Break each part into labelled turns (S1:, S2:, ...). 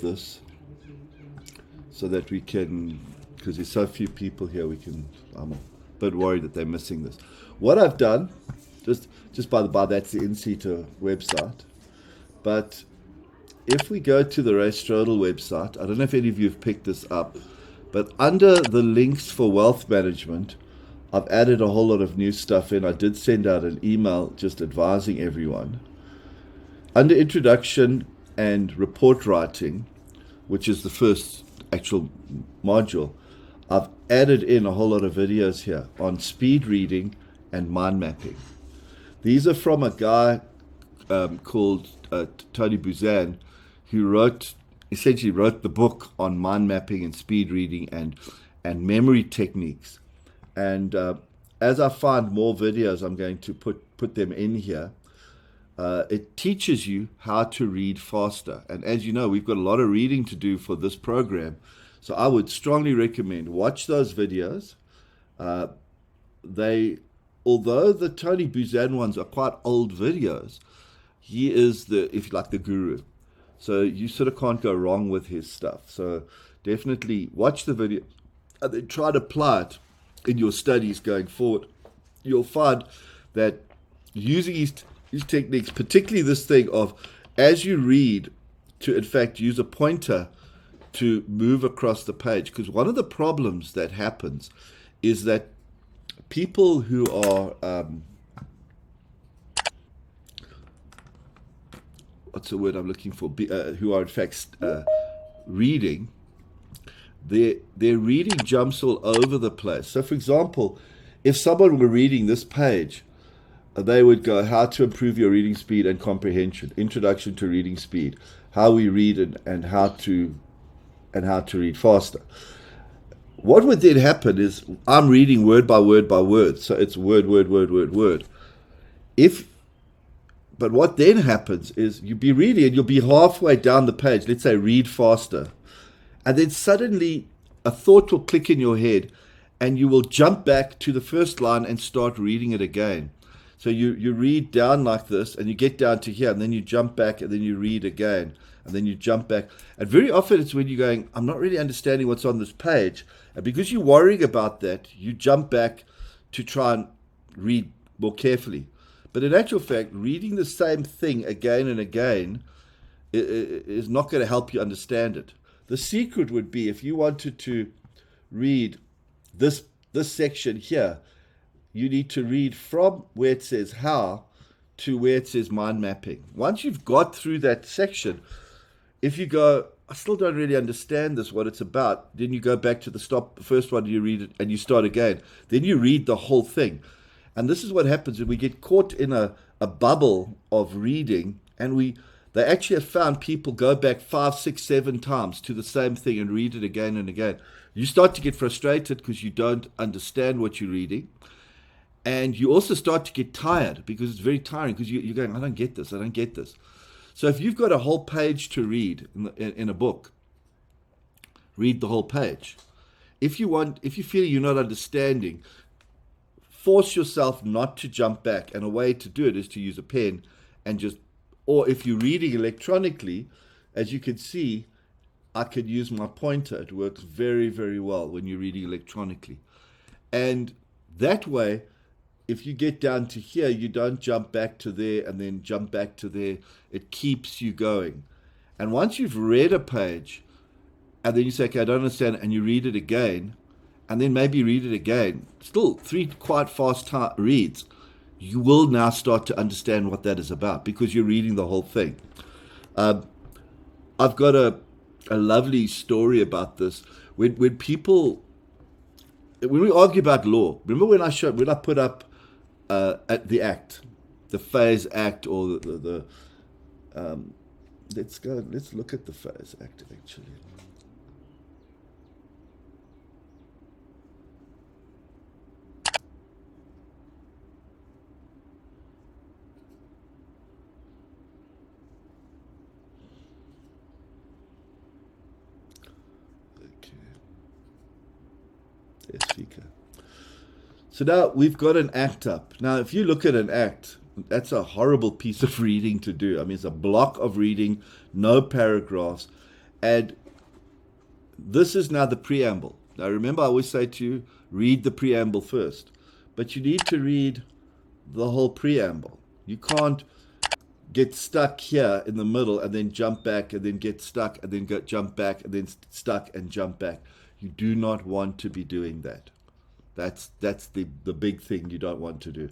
S1: this so that we can, because there's so few people here, I'm a bit worried that they're missing this. What I've done, just by the by, that's the InSeater website. But if we go to the Ray Strodel website, I don't know if any of you have picked this up, but under the links for wealth management, I've added a whole lot of new stuff in. I did send out an email just advising everyone. Under introduction and report writing, which is the first actual module, I've added in a whole lot of videos here on speed reading and mind mapping. These are from a guy called Tony Buzan, who essentially wrote the book on mind mapping and speed reading and memory techniques. And as I find more videos, I'm going to put them in here. It teaches you how to read faster. And as you know, we've got a lot of reading to do for this program. So I would strongly recommend watch those videos. Although the Tony Buzan ones are quite old videos, he is if you like, the guru. So you sort of can't go wrong with his stuff. So definitely watch the video and then try to apply it in your studies going forward. You'll find that using these techniques, particularly this thing of, as you read, to in fact use a pointer to move across the page. Because one of the problems that happens is that people who are, what's the word I'm looking for, who are in fact reading, their reading jumps all over the place. So for example, if someone were reading this page, they would go, how to improve your reading speed and comprehension, introduction to reading speed, how we read and how to read faster. What would then happen is I'm reading word by word by word. So it's word. But what then happens is you'll be reading and you'll be halfway down the page, let's say read faster. And then suddenly a thought will click in your head and you will jump back to the first line and start reading it again. So you read down like this and you get down to here and then you jump back and then you read again and then you jump back. And very often it's when you're going, I'm not really understanding what's on this page. And because you're worrying about that, you jump back to try and read more carefully. But in actual fact, reading the same thing again and again is not going to help you understand it. The secret would be, if you wanted to read this section here, you need to read from where it says how to where it says mind mapping. Once you've got through that section, if you go, I still don't really understand this, what it's about, then you go back to the first one, you read it, and you start again. Then you read the whole thing. And this is what happens when we get caught in a bubble of reading, and they actually have found people go back 5, 6, 7 times to the same thing and read it again and again. You start to get frustrated because you don't understand what you're reading. And you also start to get tired because it's very tiring because you're going, I don't get this. So if you've got a whole page to read in a book, read the whole page. If you feel you're not understanding, force yourself not to jump back. And a way to do it is to use a pen and or if you're reading electronically, as you can see, I could use my pointer. It works very, very well when you're reading electronically. And that way, if you get down to here, you don't jump back to there and then jump back to there. It keeps you going. And once you've read a page, and then you say, okay, I don't understand, and you read it again, and then maybe read it again, still 3 quite fast reads, you will now start to understand what that is about because you're reading the whole thing. I've got a lovely story about this. When we argue about law, remember when I put up at the Act, the Phase Act, or let's look at the Phase Act actually. Speaker. So now we've got an act up. Now, if you look at an act, that's a horrible piece of reading to do. I mean, it's a block of reading, no paragraphs. And this is now the preamble. Now remember, I always say to you, read the preamble first. But you need to read the whole preamble. You can't get stuck here in the middle and then jump back and then get stuck and then jump back and then stuck and jump back. You do not want to be doing that. That's the big thing you don't want to do.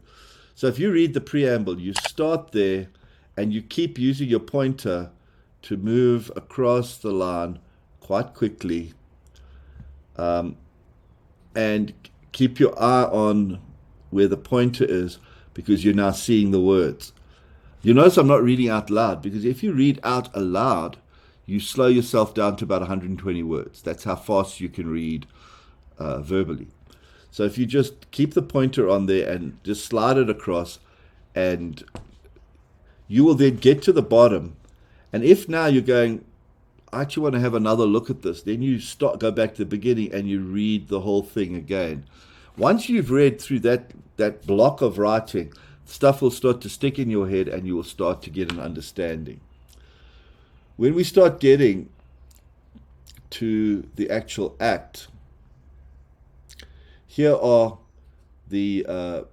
S1: So if you read the preamble, you start there and you keep using your pointer to move across the line quite quickly, and keep your eye on where the pointer is, because you're now seeing the words. You notice I'm not reading out loud, because if you read out aloud, you slow yourself down to about 120 words. That's how fast you can read verbally. So if you just keep the pointer on there and just slide it across, and you will then get to the bottom. And if now you're going, I actually want to have another look at this, then you go back to the beginning and you read the whole thing again. Once you've read through that block of writing, stuff will start to stick in your head and you will start to get an understanding. When we start getting to the actual act, here are the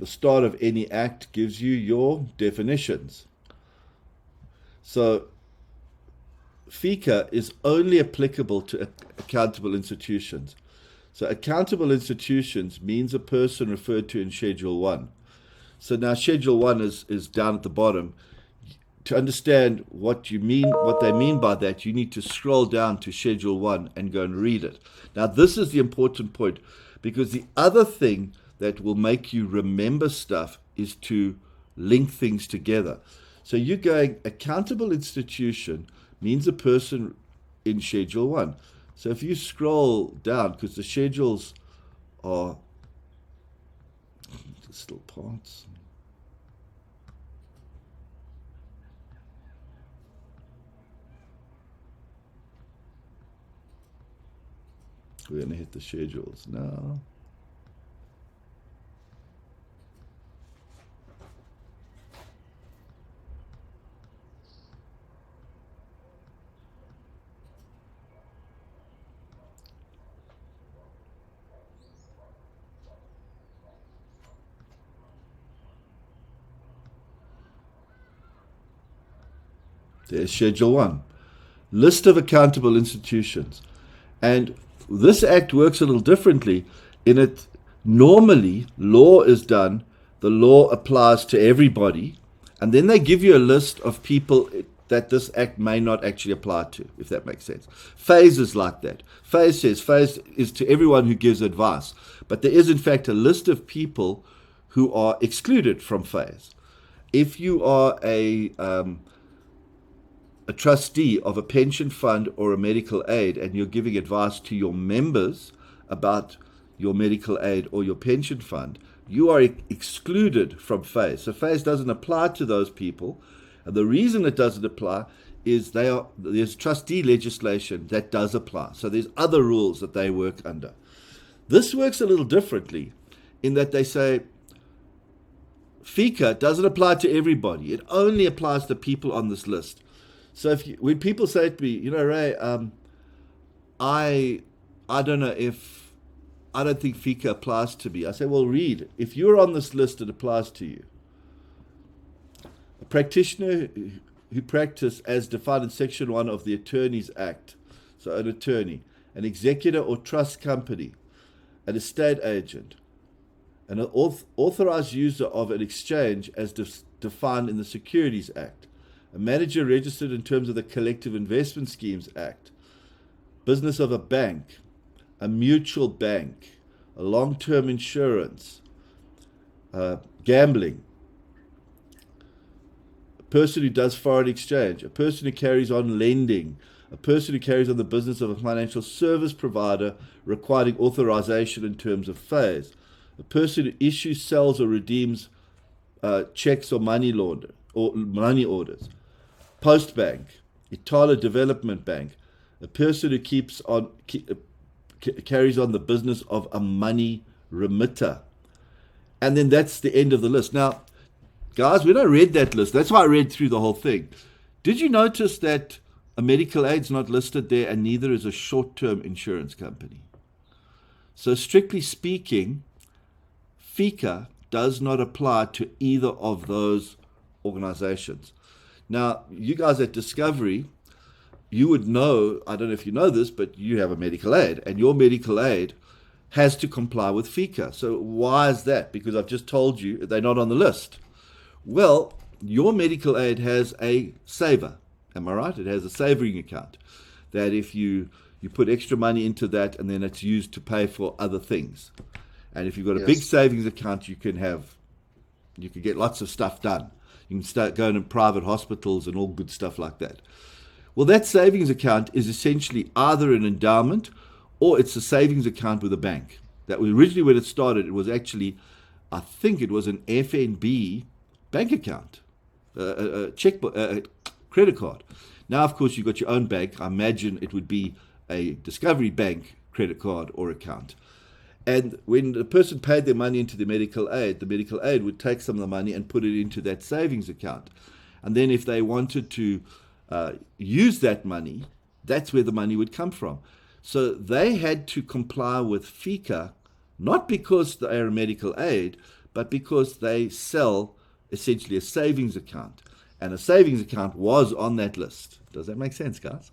S1: start of any act gives you your definitions. So FICA is only applicable to accountable institutions. So accountable institutions means a person referred to in Schedule 1. So now Schedule 1 is down at the bottom. To understand what they mean by that, you need to scroll down to Schedule 1 and go and read it. Now this is the important point, because the other thing that will make you remember stuff is to link things together. So you're going, accountable institution means a person in Schedule 1. So if you scroll down, because the schedules are just little parts. We're going to hit the schedules now. There's Schedule 1. List of accountable institutions. And this act works a little differently in it. Normally, law is done, the law applies to everybody, and then they give you a list of people that this act may not actually apply to, if that makes sense. FAIS is like that. FAIS says FAIS is to everyone who gives advice, but there is in fact a list of people who are excluded from FAIS. If you are a trustee of a pension fund or a medical aid, and you're giving advice to your members about your medical aid or your pension fund, you are excluded from FAIS. So FAIS doesn't apply to those people. And the reason it doesn't apply is there's trustee legislation that does apply. So there's other rules that they work under. This works a little differently in that they say FICA doesn't apply to everybody. It only applies to people on this list. So when people say to me, Ray, I don't know if, I don't think FICA applies to me. I say, well, read. If you're on this list, it applies to you. A practitioner who practice as defined in Section 1 of the Attorneys Act, so an attorney, an executor or trust company, an estate agent, an authorized user of an exchange as defined in the Securities Act, a manager registered in terms of the Collective Investment Schemes Act, business of a bank, a mutual bank, a long-term insurance, gambling, a person who does foreign exchange, a person who carries on lending, a person who carries on the business of a financial service provider requiring authorization in terms of FAIS, a person who issues, sells, or redeems checks or money orders, Postbank, Itala Development Bank, a person who carries on the business of a money remitter. And then that's the end of the list. Now, guys, when I read that list, that's why I read through the whole thing. Did you notice that a medical aid's not listed there, and neither is a short-term insurance company. So strictly speaking, FICA does not apply to either of those organizations. Now, you guys at Discovery, you would know, I don't know if you know this, but you have a medical aid, and your medical aid has to comply with FICA. So why is that? Because I've just told you they're not on the list. Well, your medical aid has a saver. Am I right? It has a saving account that if you put extra money into that, and then it's used to pay for other things. And if you've got a big savings account, you can get lots of stuff done. You can start going to private hospitals and all good stuff like that. Well, that savings account is essentially either an endowment or it's a savings account with a bank. That was originally when it started. It was actually, I think it was an FNB bank account, a checkbook, a credit card. Now, of course, you've got your own bank. I imagine it would be a Discovery Bank credit card or account. And when the person paid their money into the medical aid would take some of the money and put it into that savings account. And then if they wanted to use that money, that's where the money would come from. So they had to comply with FICA, not because they are a medical aid, but because they sell essentially a savings account. And a savings account was on that list. Does that make sense, guys?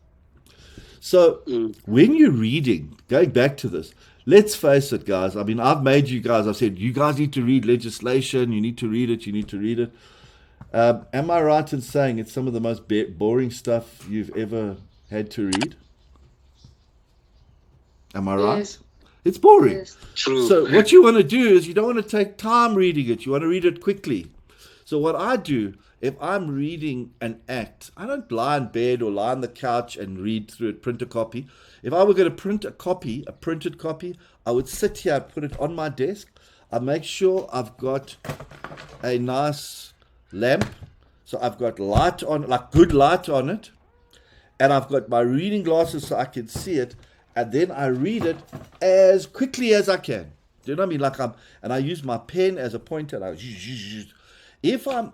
S1: So when you're reading, going back to this, let's face it, guys. I mean, I've made you guys, I've said, you guys need to read legislation. You need to read it. You need to read it. Am I right in saying it's some of the most boring stuff you've ever had to read? Am I right?
S2: Yes.
S1: It's boring.
S2: Yes.
S3: True.
S1: So what you want to do is you don't want to take time reading it. You want to read it quickly. So what I do, if I'm reading an act, I don't lie in bed or lie on the couch and read through it, print a copy. If I were going to print a copy, a printed copy, I would sit here and put it on my desk. I make sure I've got a nice lamp. So I've got light on, like good light on it. And I've got my reading glasses so I can see it. And then I read it as quickly as I can. Do you know what I mean? And I use my pen as a pointer. And if I'm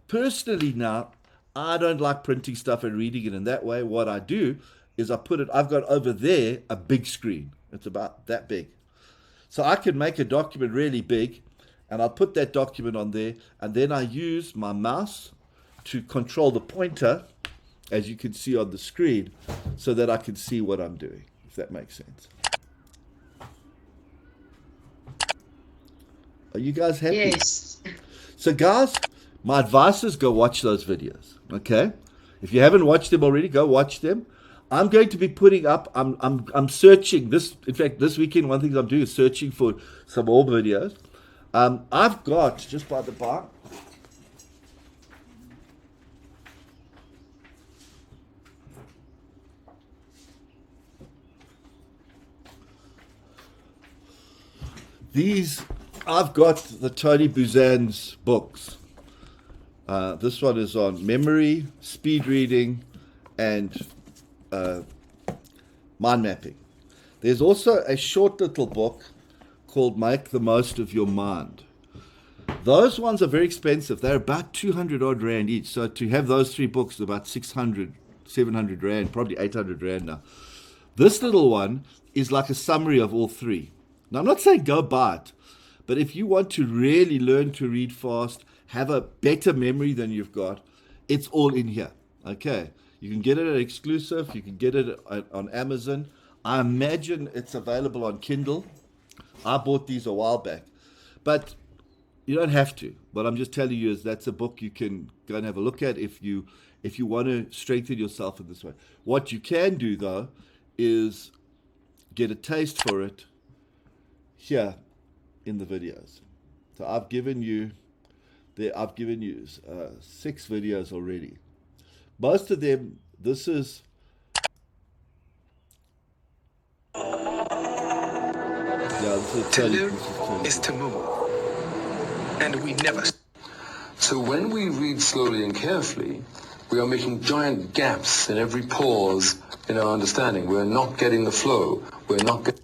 S1: personally now, I don't like printing stuff and reading it in that way. What I do is I've got over there a big screen. It's about that big. So I can make a document really big, and I'll put that document on there, and then I use my mouse to control the pointer, as you can see on the screen, so that I can see what I'm doing, if that makes sense. Are you guys happy?
S2: Yes.
S1: So guys, my advice is go watch those videos, okay? If you haven't watched them already, go watch them. I'm going to be putting up, I'm searching this. In fact, this weekend, one thing I'm doing is searching for some more videos. I've got, just by the by, I've got the Tony Buzan's books. This one is on memory, speed reading, and mind mapping. There's also a short little book called Make the Most of Your Mind. Those ones are very expensive. They're about 200 odd rand each. So to have those three books is about 600, 700 rand, probably 800 rand now. This little one is like a summary of all three. Now, I'm not saying go buy it, but if you want to really learn to read fast, have a better memory than you've got, it's all in here. Okay. You can get it at Exclusive. You can get it on Amazon. I imagine it's available on Kindle. I bought these a while back. But you don't have to. What I'm just telling you is that's a book you can go and have a look at if you want to strengthen yourself in this way. What you can do, though, is get a taste for it here in the videos. So I've given you 6 videos already. Most of them, this is
S3: To live is to move, and we never.
S4: So when we read slowly and carefully, we are making giant gaps in every pause in our understanding. We're not getting the flow. We're not getting...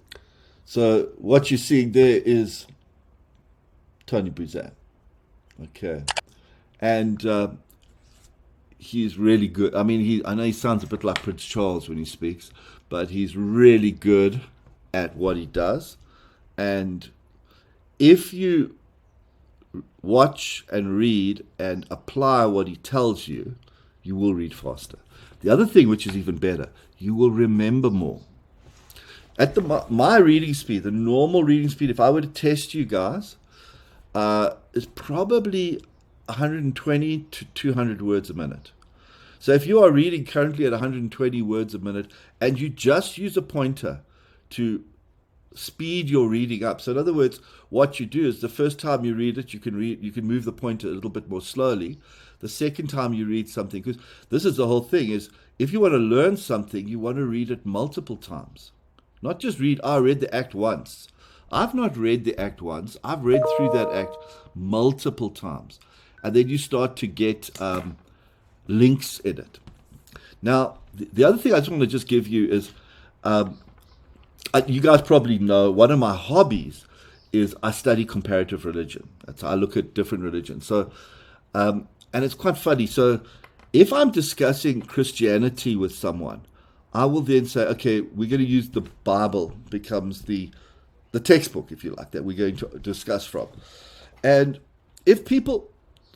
S1: So what you're seeing there is Tony Buzan. Okay. And he's really good. I mean, I know he sounds a bit like Prince Charles when he speaks, but he's really good at what he does. And if you watch and read and apply what he tells you, you will read faster. The other thing, which is even better, you will remember more. At my reading speed, the normal reading speed, if I were to test you guys, is probably 120 to 200 words a minute. So if you are reading currently at 120 words a minute and you just use a pointer to speed your reading up. So in other words, what you do is the first time you read it, you can move the pointer a little bit more slowly. The second time you read something, because this is the whole thing, is if you want to learn something, you want to read it multiple times. Not just read, I read the act once. I've not read the act once. I've read through that act multiple times. And then you start to get links in it. Now, the other thing I just want to just give you is, you guys probably know, one of my hobbies is I study comparative religion. That's how I look at different religions. So, and it's quite funny. So if I'm discussing Christianity with someone, I will then say, okay, we're going to use the Bible, becomes the textbook, if you like, that we're going to discuss from. And if people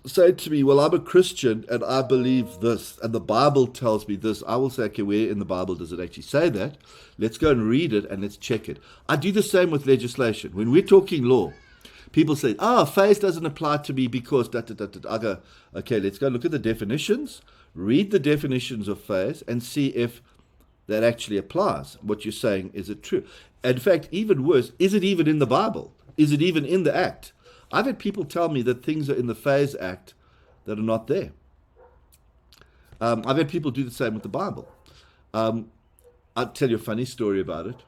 S1: say to me, well, I'm a Christian and I believe this, and the Bible tells me this, I will say, okay, where in the Bible does it actually say that? Let's go and read it and let's check it. I do the same with legislation. When we're talking law, people say, faith doesn't apply to me because I go, okay, let's go look at the definitions, read the definitions of faith, and see if that actually applies. What you're saying, is it true? In fact, even worse, is it even in the Bible? Is it even in the Act? I've had people tell me that things are in the Phase Act that are not there. I've had people do the same with the Bible. I'll tell you a funny story about it.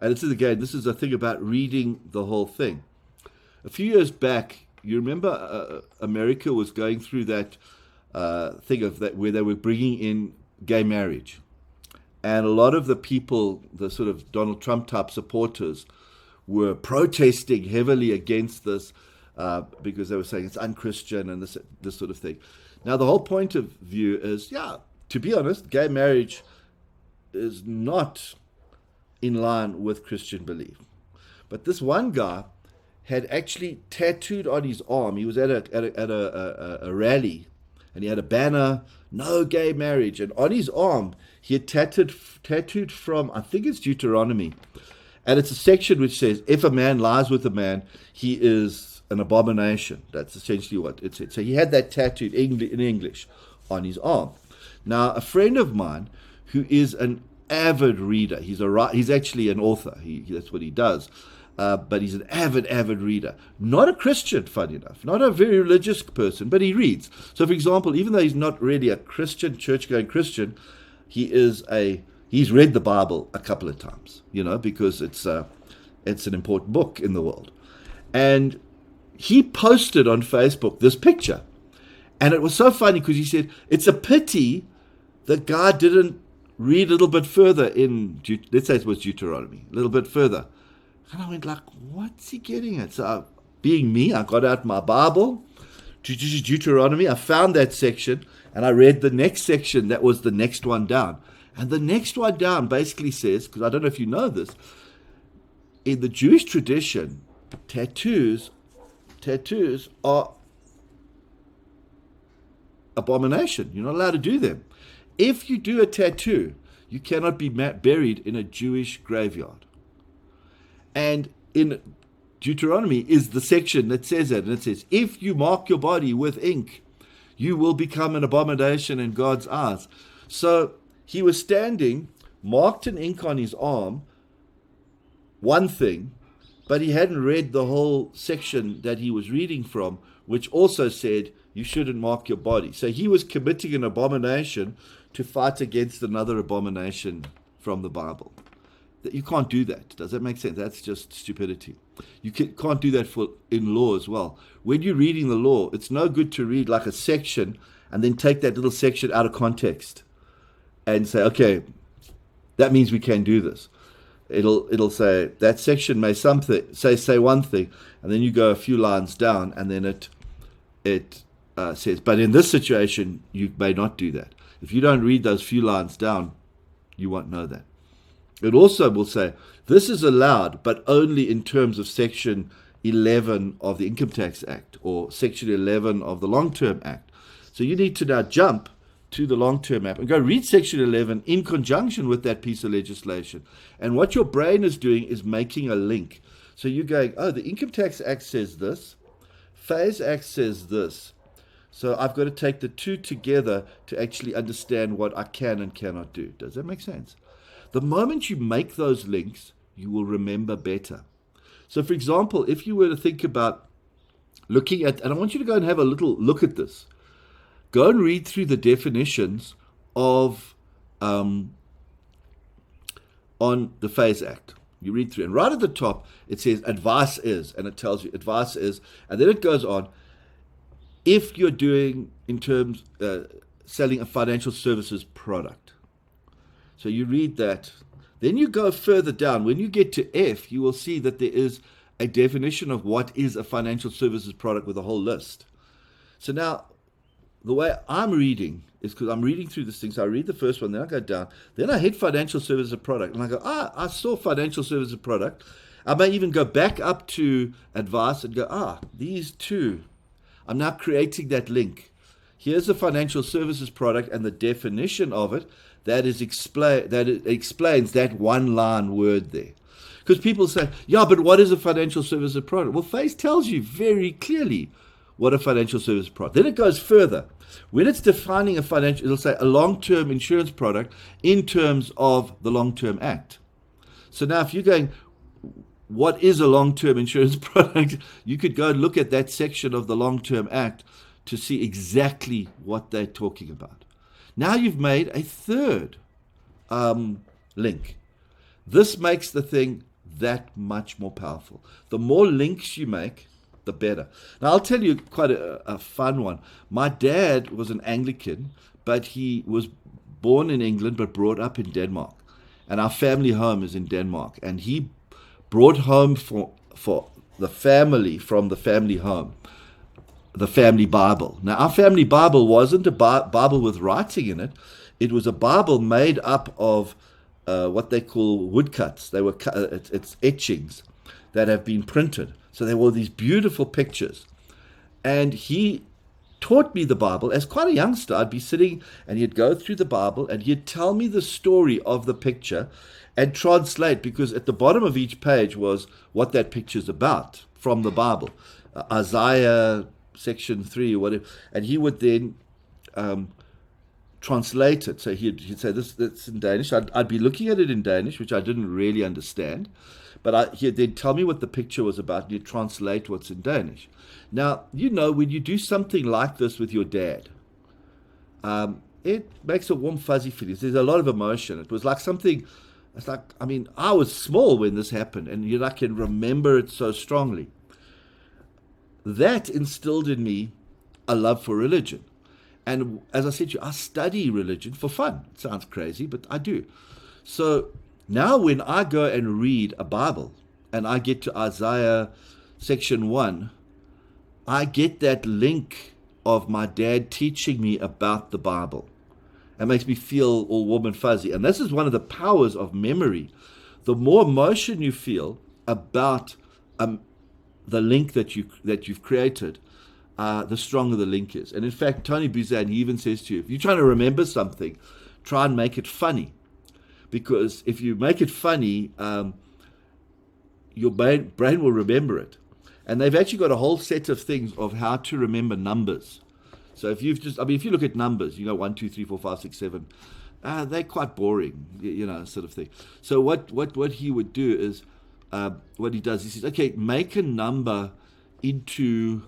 S1: And this is a thing about reading the whole thing. A few years back, you remember America was going through that thing of that where they were bringing in gay marriage. And a lot of the people, the sort of Donald Trump type supporters, were protesting heavily against this because they were saying it's unchristian and this sort of thing. Now, the whole point of view is, to be honest, gay marriage is not in line with Christian belief. But this one guy had actually tattooed on his arm. He was at a rally, and he had a banner, no gay marriage. And on his arm, he had tattooed from, I think it's Deuteronomy. And it's a section which says, if a man lies with a man, he is an abomination. That's essentially what it said. So he had that tattooed in English on his arm. Now, a friend of mine who is an avid reader, he's actually an author. That's what he does. But he's an avid reader. Not a Christian, funny enough. Not a very religious person, but he reads. So, for example, even though he's not really a Christian, church-going Christian, he's read the Bible a couple of times, because it's an important book in the world. And he posted on Facebook this picture. And it was so funny because he said, it's a pity that God didn't read a little bit further in, let's say it was Deuteronomy, a little bit further. And I went like, what's he getting at? So being me, I got out my Bible, Deuteronomy, I found that section, and I read the next section that was the next one down. And the next one down basically says, because I don't know if you know this, in the Jewish tradition, tattoos are abomination. You're not allowed to do them. If you do a tattoo, you cannot be buried in a Jewish graveyard. And in Deuteronomy is the section that says that. And it says, if you mark your body with ink, you will become an abomination in God's eyes. So he was standing, marked in ink on his arm, one thing, but he hadn't read the whole section that he was reading from, which also said you shouldn't mark your body. So he was committing an abomination to fight against another abomination from the Bible. You can't do that. Does that make sense? That's just stupidity. You can't do that in law as well. When you're reading the law, it's no good to read like a section and then take that little section out of context and say, okay, that means we can do this. It'll say that section may say one thing, and then you go a few lines down, and then it says. But in this situation, you may not do that. If you don't read those few lines down, you won't know that. It also will say, this is allowed, but only in terms of Section 11 of the Income Tax Act or Section 11 of the Long-Term Act. So you need to now jump to the Long-Term Act and go read Section 11 in conjunction with that piece of legislation. And what your brain is doing is making a link. So you're going, oh, the Income Tax Act says this, Phase Act says this. So I've got to take the two together to actually understand what I can and cannot do. Does that make sense? The moment you make those links, you will remember better. So, for example, if you were to think about looking at, and I want you to go and have a little look at this, go and read through the definitions of on the Phase Act. You read through, and right at the top, it says advice is, and it tells you advice is, and then it goes on, if you're doing in terms selling a financial services product. So you read that. Then you go further down. When you get to F, you will see that there is a definition of what is a financial services product with a whole list. So now, the way I'm reading is because I'm reading through this thing. So I read the first one, then I go down. Then I hit financial services product. And I go, I saw financial services product. I may even go back up to advice and go, these two. I'm now creating that link. Here's the financial services product and the definition of it. That it explains that one line word there. Because people say, yeah, but what is a financial services product? Well, Phase tells you very clearly what a financial service product. Then it goes further. When it's defining a financial, it'll say a long-term insurance product in terms of the Long-Term Act. So now if you're going, what is a long-term insurance product? You could go and look at that section of the Long-Term Act to see exactly what they're talking about. Now you've made a third link. This makes the thing that much more powerful. The more links you make, the better. Now I'll tell you quite a fun one. My dad was an Anglican, but he was born in England but brought up in Denmark. And our family home is in Denmark. And he brought home for the family from the family home the family Bible. Now, our family Bible wasn't a Bible with writing in it. It was a Bible made up of what they call woodcuts. They were it's etchings that have been printed. So there were these beautiful pictures. And he taught me the Bible. As quite a youngster, I'd be sitting and he'd go through the Bible and he'd tell me the story of the picture and translate, because at the bottom of each page was what that picture's about from the Bible. Isaiah section 3 or whatever, and he would then translate it. So he'd say that's in Danish. I'd be looking at it in Danish, which I didn't really understand, but he'd then tell me what the picture was about, and he'd translate what's in Danish. Now, when you do something like this with your dad, it makes a warm, fuzzy feeling. There's a lot of emotion. It was like something. It's like, I was small when this happened, and I can remember it so strongly. That instilled in me a love for religion. And as I said to you, I study religion for fun. It sounds crazy, but I do. So now when I go and read a Bible and I get to Isaiah section 1, I get that link of my dad teaching me about the Bible. It makes me feel all warm and fuzzy. And this is one of the powers of memory. The more emotion you feel about the link that you've created, the stronger the link is. And in fact, Tony Buzan, he even says to you, if you're trying to remember something, try and make it funny. Because if you make it funny, your brain will remember it. And they've actually got a whole set of things of how to remember numbers. So if if you look at numbers, 1, 2, 3, 4, 5, 6, 7, they're quite boring, sort of thing. So what he would do is, what he does, he says, okay, make a number into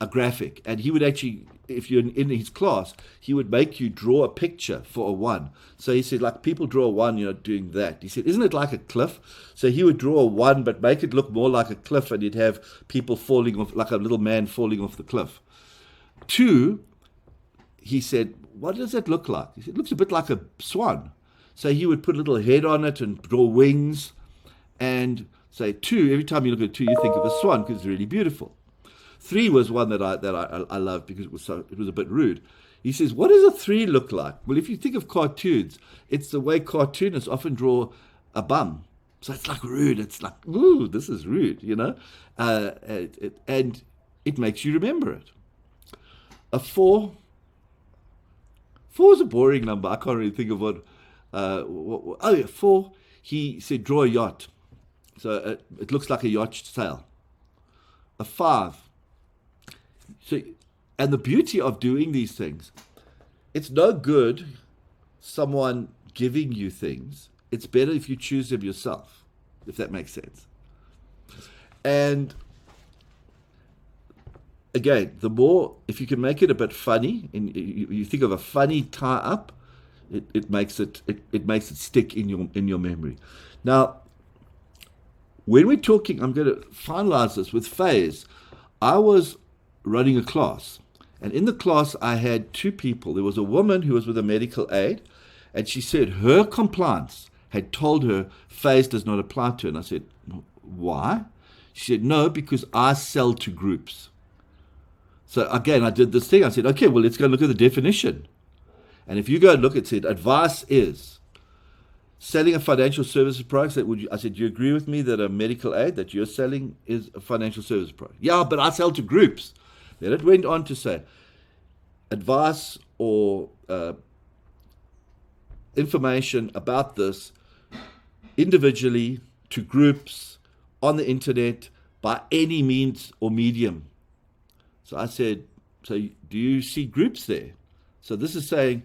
S1: a graphic. And he would actually, if you're in his class, he would make you draw a picture for a 1. So he said, like, people draw a 1, doing that. He said, isn't it like a cliff? So he would draw a 1, but make it look more like a cliff, and you'd have people falling off, like a little man falling off the cliff. 2, he said, what does it look like? He said, it looks a bit like a swan. So he would put a little head on it and draw wings and say 2. Every time you look at 2, you think of a swan because it's really beautiful. 3 was one that I loved because it was a bit rude. He says, what does a 3 look like? Well, if you think of cartoons, it's the way cartoonists often draw a bum. So it's like rude. It's like, ooh, this is rude, and it makes you remember it. A 4 is a boring number. I can't really think of what. Oh yeah, 4. He said, draw a yacht. So it looks like a yacht sail. A 5. So, and the beauty of doing these things, it's no good someone giving you things. It's better if you choose them yourself, if that makes sense. And again, the more, if you can make it a bit funny, and you think of a funny tie-up, it makes it stick in your memory. Now, when we're talking, I'm going to finalize this with phase. I was running a class, and in the class I had 2 people. There was a woman who was with a medical aid, and she said her compliance had told her phase does not apply to her. And I said, why? She said, no, because I sell to groups. So again, I did this thing. I said, okay, well, let's go look at the definition. And if you go and look, it said, advice is selling a financial services product. I said, do you agree with me that a medical aid that you're selling is a financial service product? Yeah, but I sell to groups. Then it went on to say, advice or information about this individually, to groups, on the internet, by any means or medium. So I said, so do you see groups there? So this is saying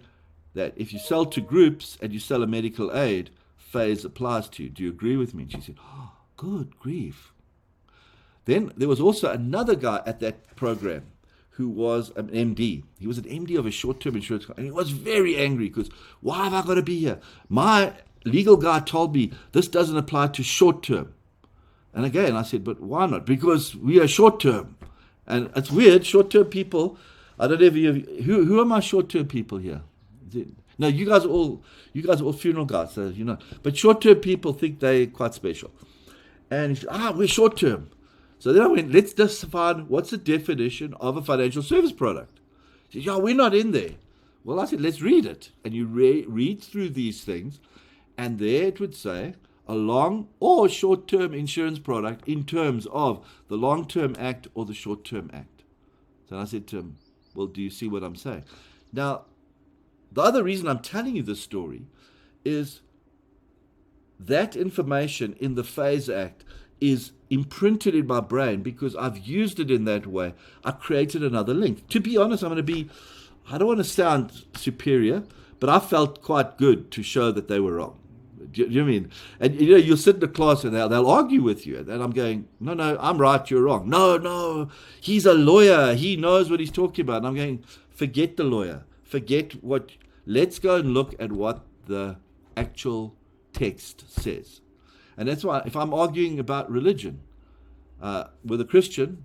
S1: that if you sell to groups and you sell a medical aid, phase applies to you. Do you agree with me? And she said, oh, good grief. Then there was also another guy at that program who was an MD. He was an MD of a short-term insurance company, and he was very angry because, why have I got to be here? My legal guy told me this doesn't apply to short-term. And again, I said, but why not? Because we are short-term. And it's weird, short-term people, I don't know if you, who are my short-term people here? No, you guys are all funeral guys, so you know. But short-term people think they're quite special. And he said, we're short-term. So then I went, let's just find what's the definition of a financial service product. He said, yeah, we're not in there. Well, I said, let's read it. And you read through these things, and there it would say, a long or short-term insurance product in terms of the long-term act or the short-term act. So I said to him, well, do you see what I'm saying? Now, the other reason I'm telling you this story is that information in the Phase Act is imprinted in my brain because I've used it in that way. I created another link. To be honest, I don't want to sound superior, but I felt quite good to show that they were wrong. Do you know what I mean? And you'll sit in the class and they'll argue with you. And I'm going, no, I'm right, you're wrong. No, he's a lawyer. He knows what he's talking about. And I'm going, forget the lawyer. Let's go and look at what the actual text says. And that's why if I'm arguing about religion with a Christian,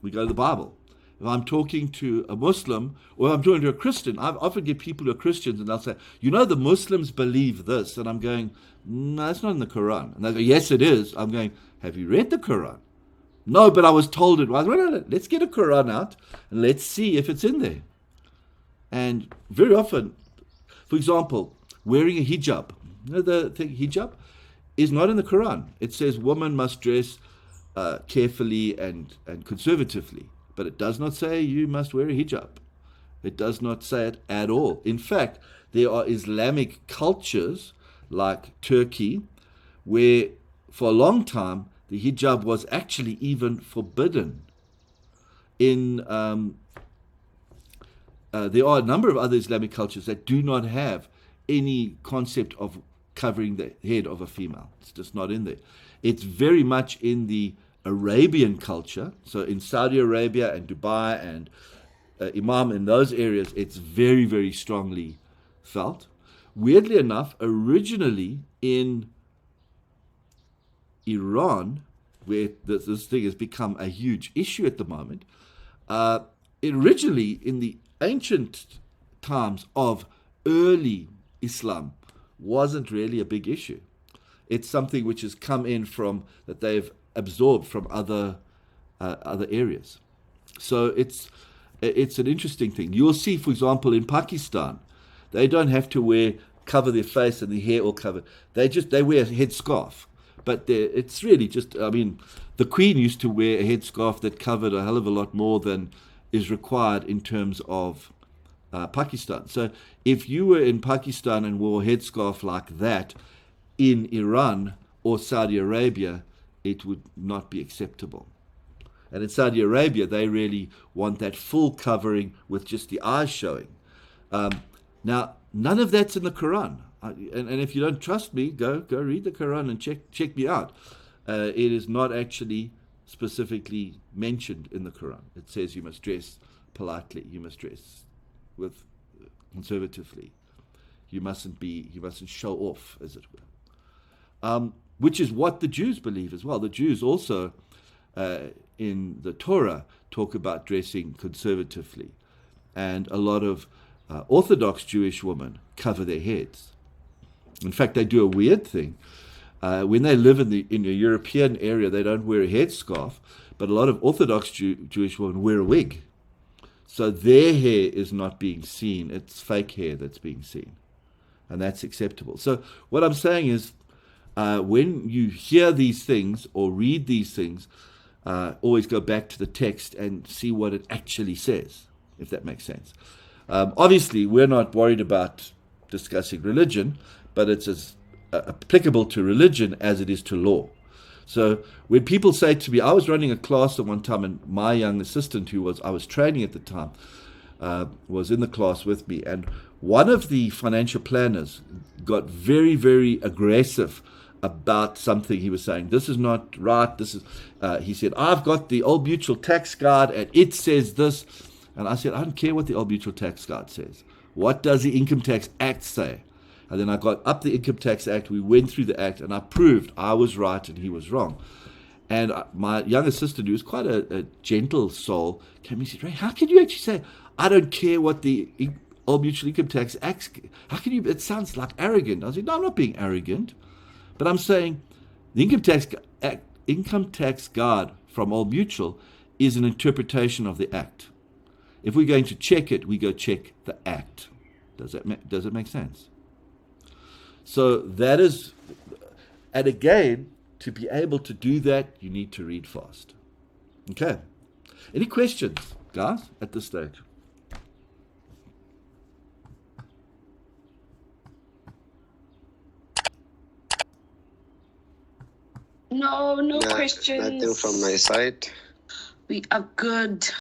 S1: we go to the Bible. If I'm talking to a Muslim or if I'm talking to a Christian, I often get people who are Christians and they'll say, the Muslims believe this. And I'm going, no, it's not in the Quran. And they go, yes, it is. I'm going, have you read the Quran? No, but I was told it was. No, let's get a Quran out and let's see if it's in there. And very often, for example, wearing a hijab. The thing, hijab is not in the Quran. It says women must dress carefully and conservatively. But it does not say you must wear a hijab. It does not say it at all. In fact, there are Islamic cultures like Turkey where for a long time the hijab was actually even forbidden. There are a number of other Islamic cultures that do not have any concept of covering the head of a female. It's just not in there. It's very much in the Arabian culture, so in Saudi Arabia and Dubai and Imam, in those areas, it's very, very strongly felt. Weirdly enough, originally in Iran, where this thing has become a huge issue at the moment, originally in the ancient times of early Islam wasn't really a big issue. It's something which has come in from that they've absorbed from other areas. So it's an interesting thing. You'll see, for example, in Pakistan, they don't have to cover their face and their hair all covered. They wear a headscarf. But it's really just, I mean, the Queen used to wear a headscarf that covered a hell of a lot more than is required in terms of Pakistan. So if you were in Pakistan and wore a headscarf like that in Iran or Saudi Arabia, it would not be acceptable. And in Saudi Arabia, they really want that full covering with just the eyes showing. Now, none of that's in the Quran. And if you don't trust me, go read the Quran and check me out. It is not actually specifically mentioned in the Quran. It says you must dress politely. You must dress with conservatively. You mustn't show off, as it were. Which is what the Jews believe as well. The Jews also, in the Torah, talk about dressing conservatively. And a lot of Orthodox Jewish women cover their heads. In fact, they do a weird thing. When they live in the European area, they don't wear a headscarf, but a lot of Orthodox Jewish women wear a wig. So their hair is not being seen. It's fake hair that's being seen. And that's acceptable. So what I'm saying is, when you hear these things or read these things, always go back to the text and see what it actually says, if that makes sense. Obviously, we're not worried about discussing religion, but it's as applicable to religion as it is to law. So when people say to me, I was running a class at one time, and my young assistant, I was training at the time, was in the class with me, and one of the financial planners got very, very aggressive about something he was saying. This is not right. He said, I've got the Old Mutual Tax Guide, and it says this. And I said, I don't care what the Old Mutual Tax Guide says. What does the Income Tax Act say? And then I got up the Income Tax Act. We went through the Act, and I proved I was right and he was wrong. And my young assistant, who was quite a gentle soul, came and said, Ray, how can you actually say, I don't care what the Old Mutual Income Tax Act, how can you, it sounds like arrogant. I said, no, I'm not being arrogant. But I'm saying the Income Tax Guide from Old Mutual is an interpretation of the Act. If we're going to check it, we go check the Act. Does it make sense? So that is, and again, to be able to do that, you need to read fast. Okay. Any questions, guys, at this stage?
S2: No questions.
S5: Nothing from my side.
S2: We are good.